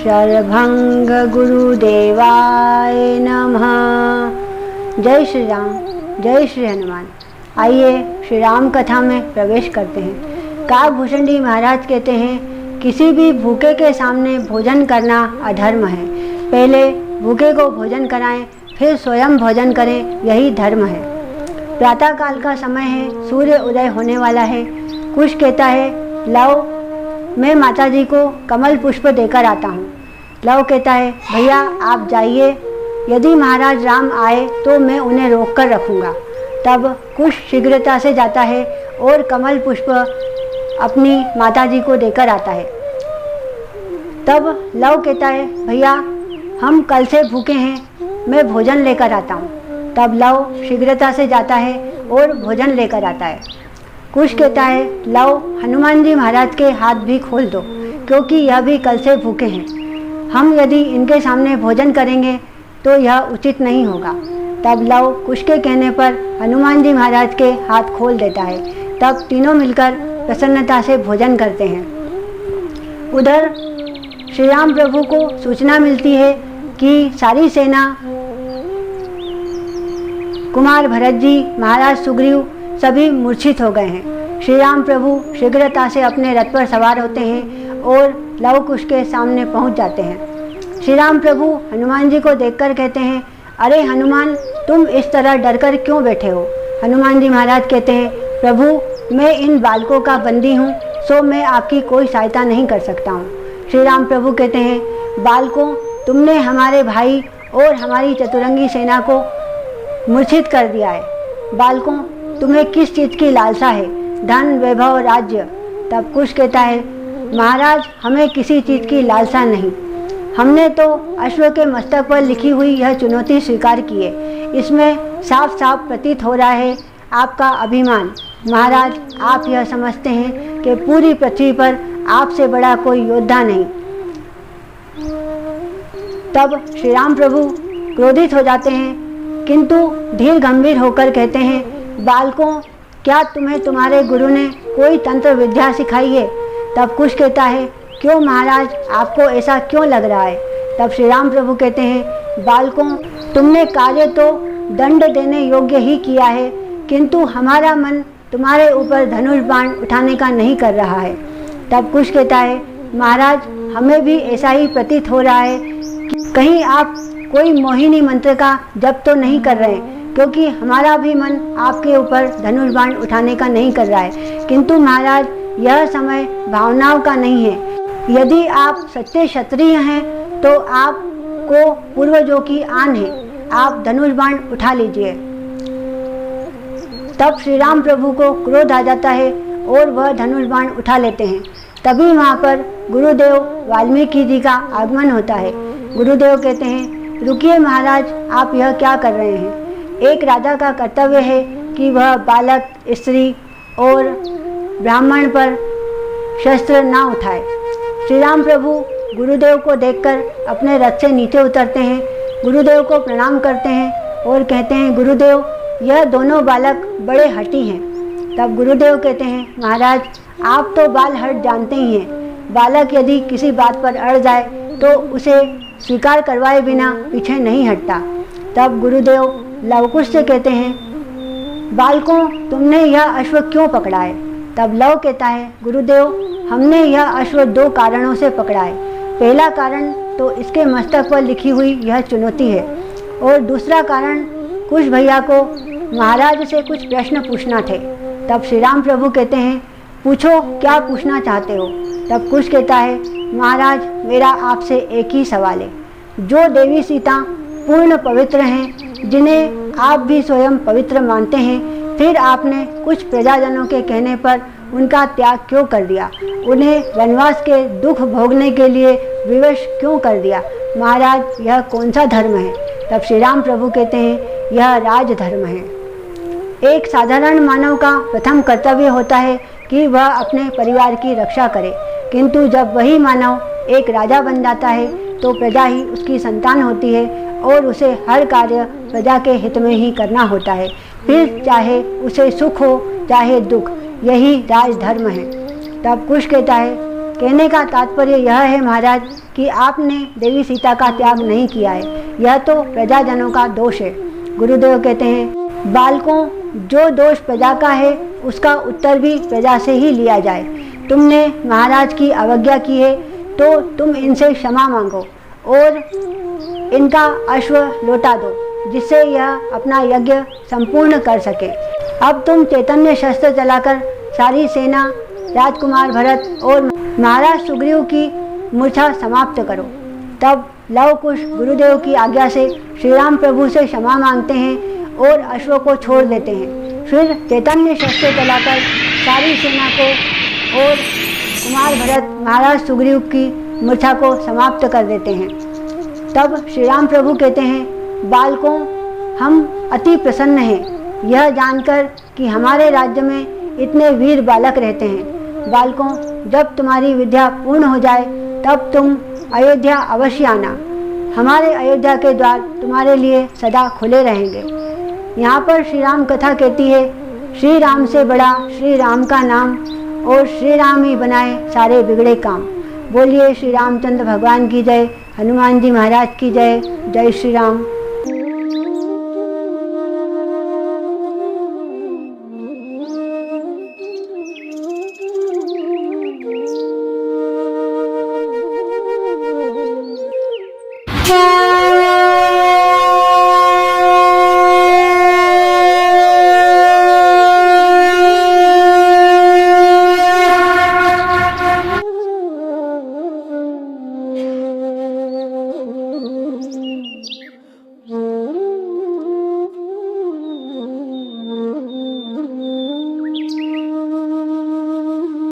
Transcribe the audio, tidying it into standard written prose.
शरभंग गुरुदेवाय नमः। जय श्री राम, जय श्री हनुमान। आइए श्री राम कथा में प्रवेश करते हैं। काकभूषण जी महाराज कहते हैं, किसी भी भूखे के सामने भोजन करना अधर्म है। पहले भूखे को भोजन कराएं, फिर स्वयं भोजन करें, यही धर्म है। प्रातः काल का समय है, सूर्य उदय होने वाला है। कुश कहता है, लाओ मैं माता जी को कमल पुष्प देकर आता हूँ। लव कहता है, भैया आप जाइए, यदि महाराज राम आए तो मैं उन्हें रोक कर रखूँगा। तब कुश शीघ्रता से जाता है और कमल पुष्प अपनी माता जी को देकर आता है। तब लव कहता है, भैया हम कल से भूखे हैं, मैं भोजन लेकर आता हूँ। तब लव शीघ्रता से जाता है और भोजन लेकर आता है। कुश कहता है, लव हनुमान जी महाराज के हाथ भी खोल दो, क्योंकि यह भी कल से भूखे हैं। हम यदि इनके सामने भोजन करेंगे तो यह उचित नहीं होगा। तब लव कुश के कहने पर हनुमान जी महाराज के हाथ खोल देता है। तब तीनों मिलकर प्रसन्नता से भोजन करते हैं। उधर श्री राम प्रभु को सूचना मिलती है कि सारी सेना, कुमार भरत जी, महाराज सुग्रीव सभी मूर्छित हो गए हैं। श्री राम प्रभु शीघ्रता से अपने रथ पर सवार होते हैं और लव कुश के सामने पहुंच जाते हैं। श्री राम प्रभु हनुमान जी को देखकर कहते हैं, अरे हनुमान, तुम इस तरह डरकर क्यों बैठे हो? हनुमान जी महाराज कहते हैं, प्रभु मैं इन बालकों का बंदी हूँ, सो मैं आपकी कोई सहायता नहीं कर सकता हूँ। श्री राम प्रभु कहते हैं, बालकों, तुमने हमारे भाई और हमारी चतुरंगी सेना को मूर्छित कर दिया है। बालकों, तुम्हें किस चीज़ की लालसा है? धन, वैभव, राज्य? तब कुश कहता है, महाराज हमें किसी चीज़ की लालसा नहीं। हमने तो अश्व के मस्तक पर लिखी हुई यह चुनौती स्वीकार की है। इसमें साफ साफ प्रतीत हो रहा है आपका अभिमान। महाराज आप यह समझते हैं कि पूरी पृथ्वी पर आपसे बड़ा कोई योद्धा नहीं। तब श्री राम प्रभु क्रोधित हो जाते हैं, किंतु धीर गंभीर होकर कहते हैं, बालकों, क्या तुम्हें तुम्हारे गुरु ने कोई तंत्र विद्या सिखाई है? तब कुश कहता है, क्यों महाराज, आपको ऐसा क्यों लग रहा है? तब श्री राम प्रभु कहते हैं, बालकों, तुमने कार्य तो दंड देने योग्य ही किया है, किंतु हमारा मन तुम्हारे ऊपर धनुष बाण उठाने का नहीं कर रहा है। तब कुश कहता है, महाराज हमें भी ऐसा ही प्रतीत हो रहा है कि कहीं आप कोई मोहिनी मंत्र का जप तो नहीं कर रहे हैं, क्योंकि हमारा भी मन आपके ऊपर धनुष बाण उठाने का नहीं कर रहा है। किंतु महाराज यह समय भावनाओं का नहीं है। यदि आप सच्चे क्षत्रिय हैं तो आपको पूर्वजों की आन है, आप धनुष बाण उठा लीजिए। तब श्री राम प्रभु को क्रोध आ जाता है और वह धनुष बाण उठा लेते हैं। तभी वहाँ पर गुरुदेव वाल्मीकि जी का आगमन होता है। गुरुदेव कहते हैं, रुकिए महाराज, आप यह क्या कर रहे हैं? एक राजा का कर्तव्य है कि वह बालक, स्त्री और ब्राह्मण पर शस्त्र ना उठाए। श्री राम प्रभु गुरुदेव को देखकर अपने रथ से नीचे उतरते हैं, गुरुदेव को प्रणाम करते हैं और कहते हैं, गुरुदेव यह दोनों बालक बड़े हठी हैं। तब गुरुदेव कहते हैं, महाराज आप तो बाल हट जानते ही हैं। बालक यदि किसी बात पर अड़ जाए तो उसे स्वीकार करवाए बिना पीछे नहीं हटता। तब गुरुदेव लवकुश से कहते हैं, बालकों, तुमने यह अश्व क्यों पकड़ा है? तब लव कहता है, गुरुदेव हमने यह अश्व दो कारणों से पकड़ा है। पहला कारण तो इसके मस्तक पर लिखी हुई यह चुनौती है। और दूसरा कारण, कुश भैया को महाराज से कुछ प्रश्न पूछना थे। तब श्री राम प्रभु कहते हैं, पूछो क्या पूछना चाहते हो। तब कुश कहता है, महाराज मेरा आपसे एक ही सवाल है। जो देवी सीता पूर्ण पवित्र हैं, जिन्हें आप भी स्वयं पवित्र मानते हैं, फिर आपने कुछ प्रजाजनों के कहने पर उनका त्याग क्यों कर दिया? उन्हें वनवास के दुख भोगने के लिए विवश क्यों कर दिया? महाराज यह कौन सा धर्म है? तब श्री राम प्रभु कहते हैं, यह राजधर्म है। एक साधारण मानव का प्रथम कर्तव्य होता है कि वह अपने परिवार की रक्षा करे, किंतु जब वही मानव एक राजा बन जाता है तो प्रजा ही उसकी संतान होती है और उसे हर कार्य प्रजा के हित में ही करना होता है, फिर चाहे उसे सुख हो चाहे दुख, यही राजधर्म है। तब कुश कहता है, कहने का तात्पर्य यह है महाराज कि आपने देवी सीता का त्याग नहीं किया है, यह तो प्रजाजनों का दोष है। गुरुदेव कहते हैं, बालकों, जो दोष प्रजा का है उसका उत्तर भी प्रजा से ही लिया जाए। तुमने महाराज की अवज्ञा की है तो तुम इनसे क्षमा मांगो और इनका अश्व लौटा दो, जिससे यह अपना यज्ञ संपूर्ण कर सके। अब तुम चैतन्य शस्त्र चलाकर सारी सेना, राजकुमार भरत और महाराज सुग्रीव की मूर्छा समाप्त करो। तब लव कुश गुरुदेव की आज्ञा से श्री राम प्रभु से क्षमा मांगते हैं और अश्व को छोड़ देते हैं। फिर चैतन्य शस्त्र चलाकर सारी सेना को और कुमार भरत महाराज सुग्रीव की मूर्छा को समाप्त कर देते हैं। तब श्री राम प्रभु कहते हैं, बालकों, हम अति प्रसन्न हैं यह जानकर कि हमारे राज्य में इतने वीर बालक रहते हैं। बालकों, जब तुम्हारी विद्या पूर्ण हो जाए तब तुम अयोध्या अवश्य आना। हमारे अयोध्या के द्वार तुम्हारे लिए सदा खुले रहेंगे। यहाँ पर श्री राम कथा कहती है, श्री राम से बड़ा श्री राम का नाम और श्री राम ही बनाए सारे बिगड़े काम। बोलिए श्री रामचंद्र भगवान की जय, हनुमान जी महाराज की जय। जय श्री राम। Yeah.